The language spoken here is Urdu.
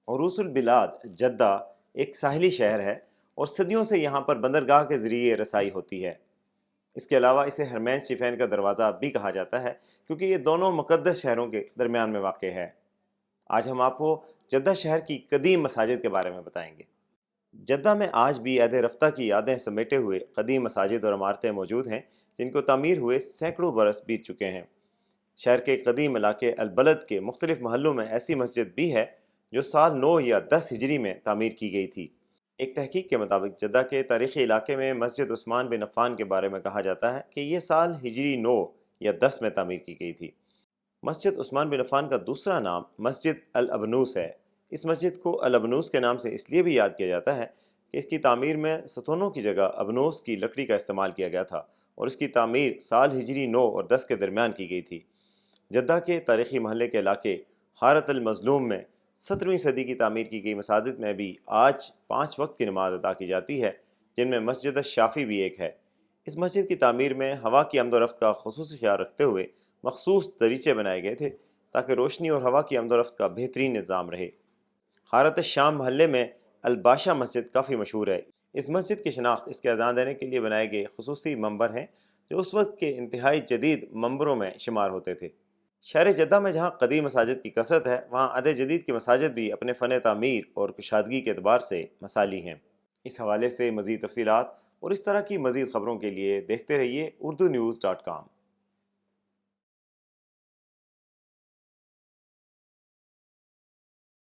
عروس البلاد جدہ ایک ساحلی شہر ہے اور صدیوں سے یہاں پر بندرگاہ کے ذریعے رسائی ہوتی ہے۔ اس کے علاوہ اسے حرمین شریفین کا دروازہ بھی کہا جاتا ہے کیونکہ یہ دونوں مقدس شہروں کے درمیان میں واقع ہے۔ آج ہم آپ کو جدہ شہر کی قدیم مساجد کے بارے میں بتائیں گے۔ جدہ میں آج بھی عہد رفتہ کی یادیں سمیٹے ہوئے قدیم مساجد اور عمارتیں موجود ہیں جن کو تعمیر ہوئے سینکڑوں برس بیت چکے ہیں۔ شہر کے قدیم علاقے البلد کے مختلف محلوں میں ایسی مسجد بھی ہے جو سال 9 یا 10 ہجری میں تعمیر کی گئی تھی۔ ایک تحقیق کے مطابق جدہ کے تاریخی علاقے میں مسجد عثمان بن عفان کے بارے میں کہا جاتا ہے کہ یہ سال ہجری 9 یا 10 میں تعمیر کی گئی تھی۔ مسجد عثمان بن عفان کا دوسرا نام مسجد الابنوس ہے۔ اس مسجد کو الابنوس کے نام سے اس لیے بھی یاد کیا جاتا ہے کہ اس کی تعمیر میں ستونوں کی جگہ ابنوس کی لکڑی کا استعمال کیا گیا تھا اور اس کی تعمیر سال ہجری 9 اور 10 کے درمیان کی گئی تھی۔ جدہ کے تاریخی محلے کے علاقے حارت المظلوم میں 17ویں صدی کی تعمیر کی گئی مساجد میں بھی آج 5 وقت کی نماز ادا کی جاتی ہے، جن میں مسجد الشافی بھی ایک ہے۔ اس مسجد کی تعمیر میں ہوا کی آمد و رفت کا خصوصی خیال رکھتے ہوئے مخصوص دریچے بنائے گئے تھے تاکہ روشنی اور ہوا کی آمد و رفت کا بہترین نظام رہے۔ حارت الشام محلے میں الباشا مسجد کافی مشہور ہے۔ اس مسجد کی شناخت اس کے اذان دینے کے لیے بنائے گئے خصوصی منبر ہیں جو اس وقت کے انتہائی جدید منبروں میں شمار ہوتے تھے۔ شہر جدہ میں جہاں قدیم مساجد کی کثرت ہے، وہاں عہد جدید کی مساجد بھی اپنے فن تعمیر اور کشادگی کے اعتبار سے مثالی ہیں۔ اس حوالے سے مزید تفصیلات اور اس طرح کی مزید خبروں کے لیے دیکھتے رہیے urdunews.com۔